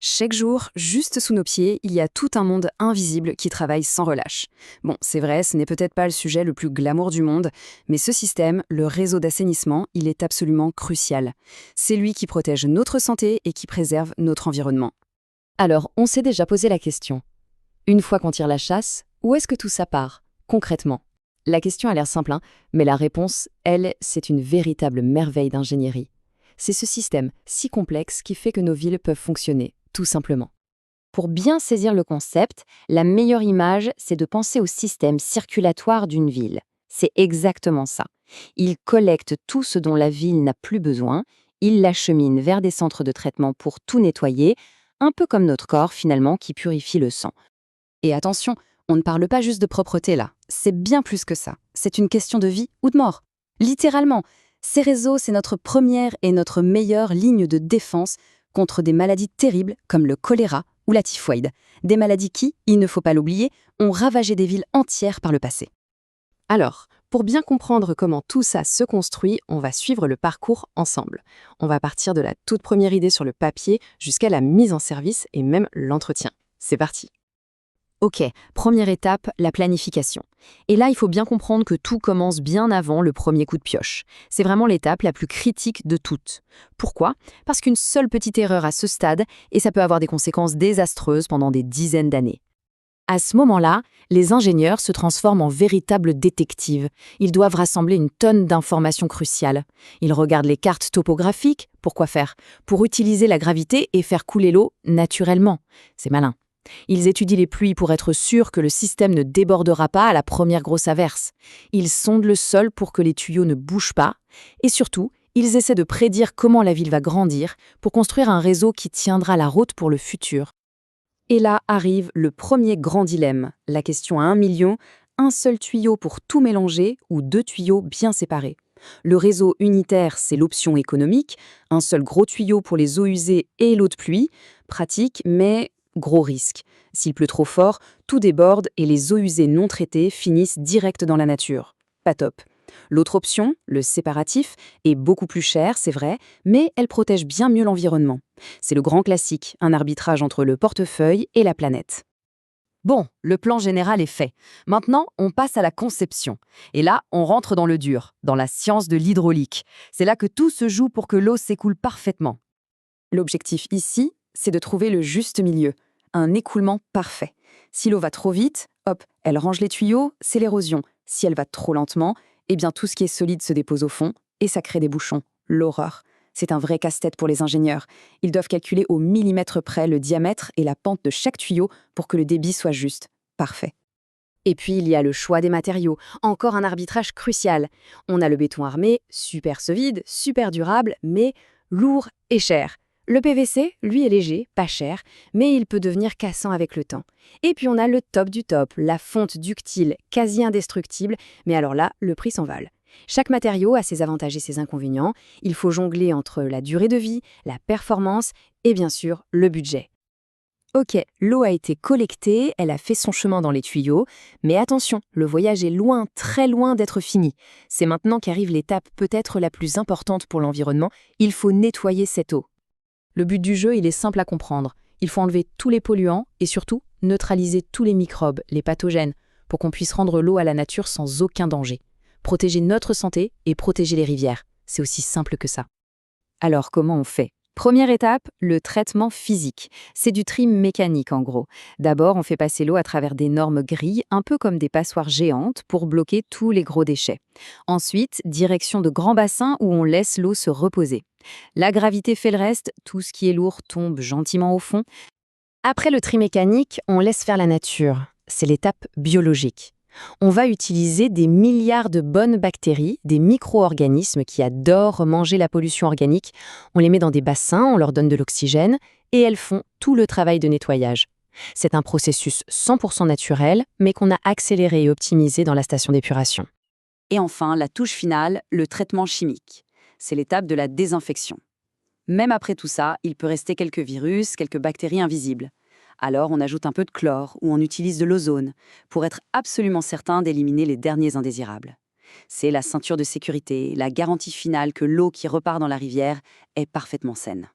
Chaque jour, juste sous nos pieds, il y a tout un monde invisible qui travaille sans relâche. Bon, c'est vrai, ce n'est peut-être pas le sujet le plus glamour du monde, mais ce système, le réseau d'assainissement, il est absolument crucial. C'est lui qui protège notre santé et qui préserve notre environnement. Alors, on s'est déjà posé la question. Une fois qu'on tire la chasse, où est-ce que tout ça part, concrètement? La question a l'air simple, hein, mais la réponse, elle, c'est une véritable merveille d'ingénierie. C'est ce système si complexe qui fait que nos villes peuvent fonctionner, tout simplement. Pour bien saisir le concept, la meilleure image, c'est de penser au système circulatoire d'une ville. C'est exactement ça. Il collecte tout ce dont la ville n'a plus besoin, il l'achemine vers des centres de traitement pour tout nettoyer, un peu comme notre corps finalement qui purifie le sang. Et attention, on ne parle pas juste de propreté là, c'est bien plus que ça. C'est une question de vie ou de mort. Littéralement, ces réseaux, c'est notre première et notre meilleure ligne de défense contre des maladies terribles comme le choléra ou la typhoïde. Des maladies qui, il ne faut pas l'oublier, ont ravagé des villes entières par le passé. Alors, pour bien comprendre comment tout ça se construit, on va suivre le parcours ensemble. On va partir de la toute première idée sur le papier jusqu'à la mise en service et même l'entretien. C'est parti. Ok, première étape, la planification. Et là, il faut bien comprendre que tout commence bien avant le premier coup de pioche. C'est vraiment l'étape la plus critique de toutes. Pourquoi? Parce qu'une seule petite erreur à ce stade, et ça peut avoir des conséquences désastreuses pendant des dizaines d'années. À ce moment-là, les ingénieurs se transforment en véritables détectives. Ils doivent rassembler une tonne d'informations cruciales. Ils regardent les cartes topographiques. Pourquoi faire? Pour utiliser la gravité et faire couler l'eau naturellement. C'est malin. Ils étudient les pluies pour être sûrs que le système ne débordera pas à la première grosse averse. Ils sondent le sol pour que les tuyaux ne bougent pas. Et surtout, ils essaient de prédire comment la ville va grandir pour construire un réseau qui tiendra la route pour le futur. Et là arrive le premier grand dilemme, la question à 1 million, un seul tuyau pour tout mélanger ou deux tuyaux bien séparés. Le réseau unitaire, c'est l'option économique, un seul gros tuyau pour les eaux usées et l'eau de pluie, pratique, mais gros risque. S'il pleut trop fort, tout déborde et les eaux usées non traitées finissent direct dans la nature. Pas top. L'autre option, le séparatif, est beaucoup plus cher, c'est vrai, mais elle protège bien mieux l'environnement. C'est le grand classique, un arbitrage entre le portefeuille et la planète. Bon, le plan général est fait. Maintenant, on passe à la conception. Et là, on rentre dans le dur, dans la science de l'hydraulique. C'est là que tout se joue pour que l'eau s'écoule parfaitement. L'objectif ici, c'est de trouver le juste milieu, un écoulement parfait. Si l'eau va trop vite, hop, elle range les tuyaux, c'est l'érosion. Si elle va trop lentement, eh bien tout ce qui est solide se dépose au fond et ça crée des bouchons. L'horreur. C'est un vrai casse-tête pour les ingénieurs. Ils doivent calculer au millimètre près le diamètre et la pente de chaque tuyau pour que le débit soit juste. Parfait. Et puis il y a le choix des matériaux, encore un arbitrage crucial. On a le béton armé, super solide, super durable, mais lourd et cher. Le PVC, lui, est léger, pas cher, mais il peut devenir cassant avec le temps. Et puis on a le top du top, la fonte ductile, quasi indestructible, mais alors là, le prix s'envole. Chaque matériau a ses avantages et ses inconvénients. Il faut jongler entre la durée de vie, la performance et bien sûr le budget. Ok, l'eau a été collectée, elle a fait son chemin dans les tuyaux, mais attention, le voyage est loin, très loin d'être fini. C'est maintenant qu'arrive l'étape peut-être la plus importante pour l'environnement, il faut nettoyer cette eau. Le but du jeu, il est simple à comprendre. Il faut enlever tous les polluants et surtout neutraliser tous les microbes, les pathogènes, pour qu'on puisse rendre l'eau à la nature sans aucun danger. Protéger notre santé et protéger les rivières. C'est aussi simple que ça. Alors comment on fait? Première étape, le traitement physique. C'est du tri mécanique en gros. D'abord, on fait passer l'eau à travers d'énormes grilles, un peu comme des passoires géantes, pour bloquer tous les gros déchets. Ensuite, direction de grands bassins où on laisse l'eau se reposer. La gravité fait le reste, tout ce qui est lourd tombe gentiment au fond. Après le tri mécanique, on laisse faire la nature. C'est l'étape biologique. On va utiliser des milliards de bonnes bactéries, des micro-organismes qui adorent manger la pollution organique. On les met dans des bassins, on leur donne de l'oxygène et elles font tout le travail de nettoyage. C'est un processus 100% naturel, mais qu'on a accéléré et optimisé dans la station d'épuration. Et enfin, la touche finale, le traitement chimique. C'est l'étape de la désinfection. Même après tout ça, il peut rester quelques virus, quelques bactéries invisibles. Alors on ajoute un peu de chlore ou on utilise de l'ozone pour être absolument certain d'éliminer les derniers indésirables. C'est la ceinture de sécurité, la garantie finale que l'eau qui repart dans la rivière est parfaitement saine.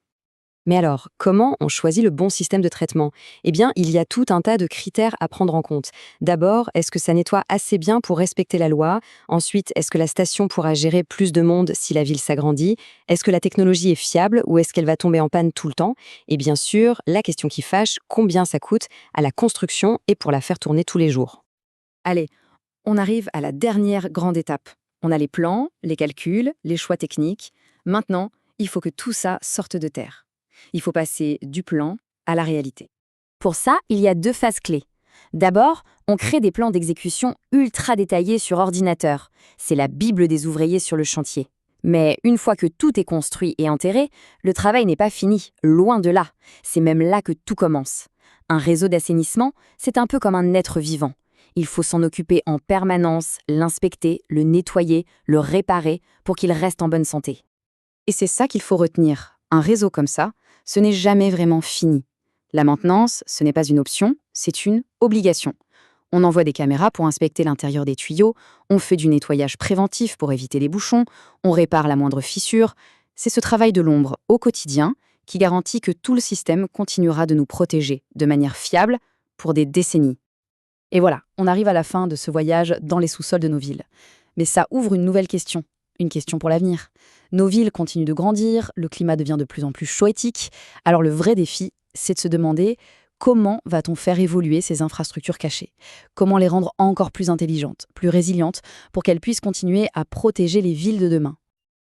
Mais alors, comment on choisit le bon système de traitement? Eh bien, il y a tout un tas de critères à prendre en compte. D'abord, est-ce que ça nettoie assez bien pour respecter la loi? Ensuite, est-ce que la station pourra gérer plus de monde si la ville s'agrandit? Est-ce que la technologie est fiable ou est-ce qu'elle va tomber en panne tout le temps? Et bien sûr, la question qui fâche, combien ça coûte à la construction et pour la faire tourner tous les jours? Allez, on arrive à la dernière grande étape. On a les plans, les calculs, les choix techniques. Maintenant, il faut que tout ça sorte de terre. Il faut passer du plan à la réalité. Pour ça, il y a 2 phases clés. D'abord, on crée des plans d'exécution ultra détaillés sur ordinateur. C'est la Bible des ouvriers sur le chantier. Mais une fois que tout est construit et enterré, le travail n'est pas fini, loin de là. C'est même là que tout commence. Un réseau d'assainissement, c'est un peu comme un être vivant. Il faut s'en occuper en permanence, l'inspecter, le nettoyer, le réparer pour qu'il reste en bonne santé. Et c'est ça qu'il faut retenir. Un réseau comme ça, ce n'est jamais vraiment fini. La maintenance, ce n'est pas une option, c'est une obligation. On envoie des caméras pour inspecter l'intérieur des tuyaux, on fait du nettoyage préventif pour éviter les bouchons, on répare la moindre fissure. C'est ce travail de l'ombre au quotidien qui garantit que tout le système continuera de nous protéger de manière fiable pour des décennies. Et voilà, on arrive à la fin de ce voyage dans les sous-sols de nos villes. Mais ça ouvre une nouvelle question, une question pour l'avenir. Nos villes continuent de grandir, le climat devient de plus en plus chaotique. Alors le vrai défi, c'est de se demander comment va-t-on faire évoluer ces infrastructures cachées? Comment les rendre encore plus intelligentes, plus résilientes, pour qu'elles puissent continuer à protéger les villes de demain?